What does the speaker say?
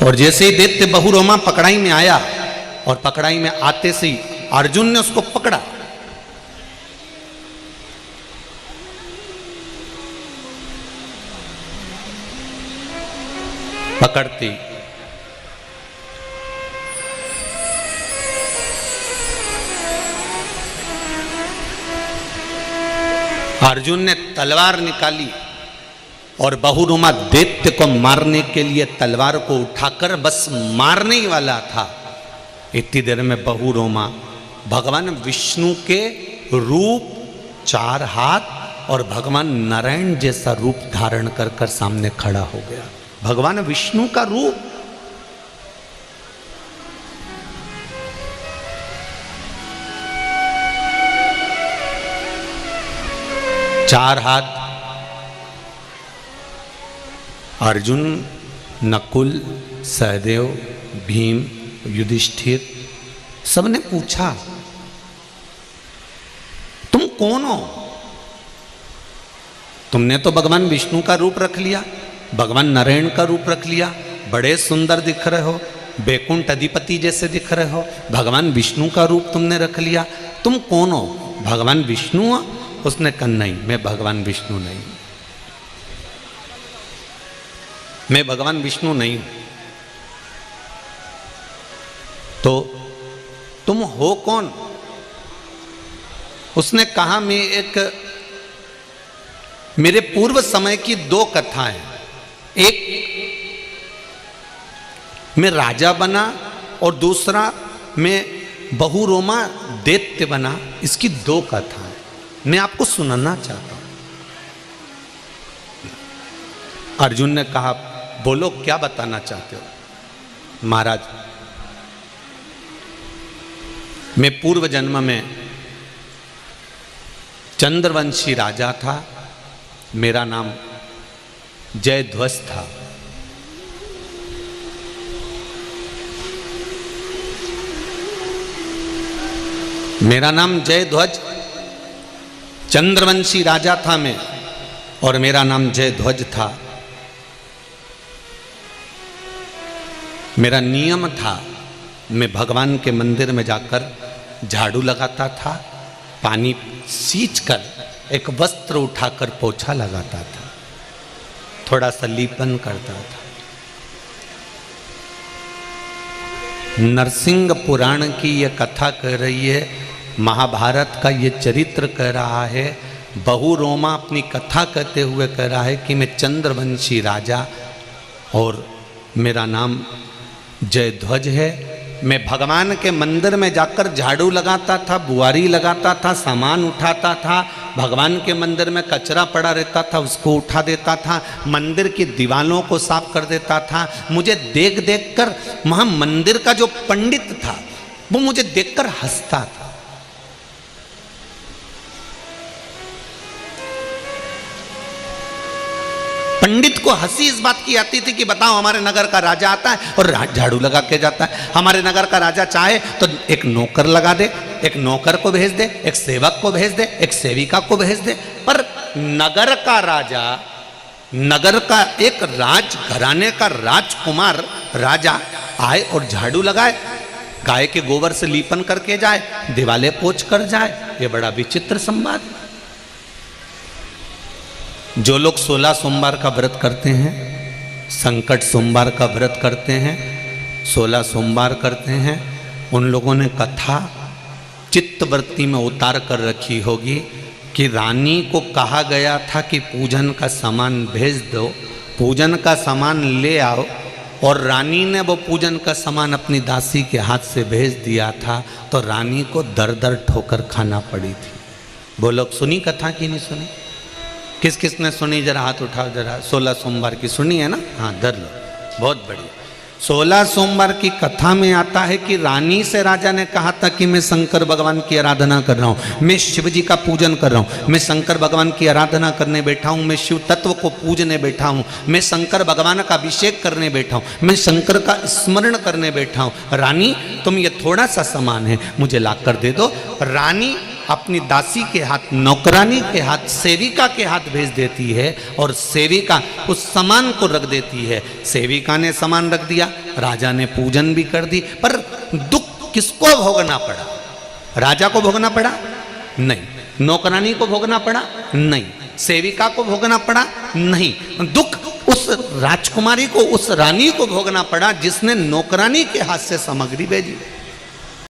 और जैसे ही दैत्य बहुरोमा पकड़ाई में आया और पकड़ाई में आते से ही अर्जुन ने उसको पकड़ा। पकड़ते अर्जुन ने तलवार निकाली और बहुरोमा दैत्य को मारने के लिए तलवार को उठाकर बस मारने ही वाला था। इतनी देर में बहुरोमा भगवान विष्णु के रूप, 4 हाथ और भगवान नारायण जैसा रूप धारण कर कर सामने खड़ा हो गया। भगवान विष्णु का रूप। चार हाथ। अर्जुन, नकुल, सहदेव, भीम, युधिष्ठिर सबने पूछा तुम कौन हो? तुमने तो भगवान विष्णु का रूप रख लिया, भगवान नारायण का रूप रख लिया, बड़े सुंदर दिख रहे हो, बैकुंठ अधिपति जैसे दिख रहे हो, भगवान विष्णु का रूप तुमने रख लिया, तुम कौन हो? भगवान विष्णु हो? उसने कहा नहीं, मैं भगवान विष्णु नहीं, मैं भगवान विष्णु नहीं हूं। तो तुम हो कौन? उसने कहा मैं मेरे पूर्व समय की 2 कथाएं, एक मैं राजा बना और दूसरा मैं बहुरोमा दैत्य बना। इसकी 2 कथाएं मैं आपको सुनाना चाहता हूं। अर्जुन ने कहा बोलो क्या बताना चाहते हो? महाराज, मैं पूर्व जन्म में चंद्रवंशी राजा था, मेरा नाम जयध्वज था। मेरा नाम जयध्वज, चंद्रवंशी राजा था मैं, और मेरा नाम जयध्वज था। मेरा नियम था, मैं भगवान के मंदिर में जाकर झाड़ू लगाता था, पानी सींचकर एक वस्त्र उठाकर पोछा लगाता था, थोड़ा सा लीपन करता था। नरसिंह पुराण की यह कथा कह रही है, महाभारत का ये चरित्र कह रहा है, बहुरोमा अपनी कथा कहते हुए कह रहा है कि मैं चंद्रवंशी राजा और मेरा नाम जयध्वज है। मैं भगवान के मंदिर में जाकर झाड़ू लगाता था, बुआरी लगाता था, सामान उठाता था, भगवान के मंदिर में कचरा पड़ा रहता था उसको उठा देता था, मंदिर की दीवालों को साफ कर देता था। मुझे देख देख कर वहाँ मंदिर का जो पंडित था वो मुझे देखकर हंसता था। पंडित को हंसी इस बात की आती थी कि बताओ हमारे नगर का राजा आता है और झाड़ू लगा के जाता है, हमारे नगर का राजा चाहे तो एक नौकर लगा दे, एक नौकर को भेज दे, एक सेवक को भेज दे, एक सेविका को भेज दे, पर नगर का राजा, नगर का एक राज घराने का राजकुमार राजा आए और झाड़ू लगाए, गाय के गोबर से लीपन करके जाए, दिवाले पोंछ कर जाए, ये बड़ा विचित्र संवाद। जो लोग 16 सोमवार का व्रत करते हैं, संकट सोमवार का व्रत करते हैं, 16 सोमवार करते हैं, उन लोगों ने कथा चित्तवृत्ति में उतार कर रखी होगी कि रानी को कहा गया था कि पूजन का सामान भेज दो, पूजन का सामान ले आओ, और रानी ने वो पूजन का सामान अपनी दासी के हाथ से भेज दिया था, तो रानी को दर दर ठोकर खाना पड़ी थी। वो लोग सुनी कथा की नहीं सुनी? किस किस ने सुनी? जरा हाथ उठाओ जरा। 16 सोमवार की सुनी है ना? हाँ, धर लो, बहुत बढ़िया। 16 सोमवार की कथा में आता है कि रानी से राजा ने कहा था कि मैं शंकर भगवान की आराधना कर रहा हूँ, मैं शिव जी का पूजन कर रहा हूँ, मैं शंकर भगवान की आराधना करने बैठा हूँ, मैं शिव तत्व को पूजने बैठा हूँ, मैं शंकर भगवान का अभिषेक करने बैठा हूँ, मैं शंकर का स्मरण करने बैठा हूँ। रानी तुम ये थोड़ा सा सामान है मुझे ला कर दे दो। रानी अपनी दासी के हाथ, नौकरानी के हाथ, सेविका के हाथ भेज देती है और सेविका उस सामान को रख देती है। सेविका ने सामान रख दिया, राजा ने पूजन भी कर दी, पर दुख किसको भोगना पड़ा? राजा को भोगना पड़ा? नहीं। नौकरानी को भोगना पड़ा? नहीं। सेविका को भोगना पड़ा? नहीं। दुख उस राजकुमारी को, उस रानी को भोगना पड़ा जिसने नौकरानी के हाथ से सामग्री भेजी।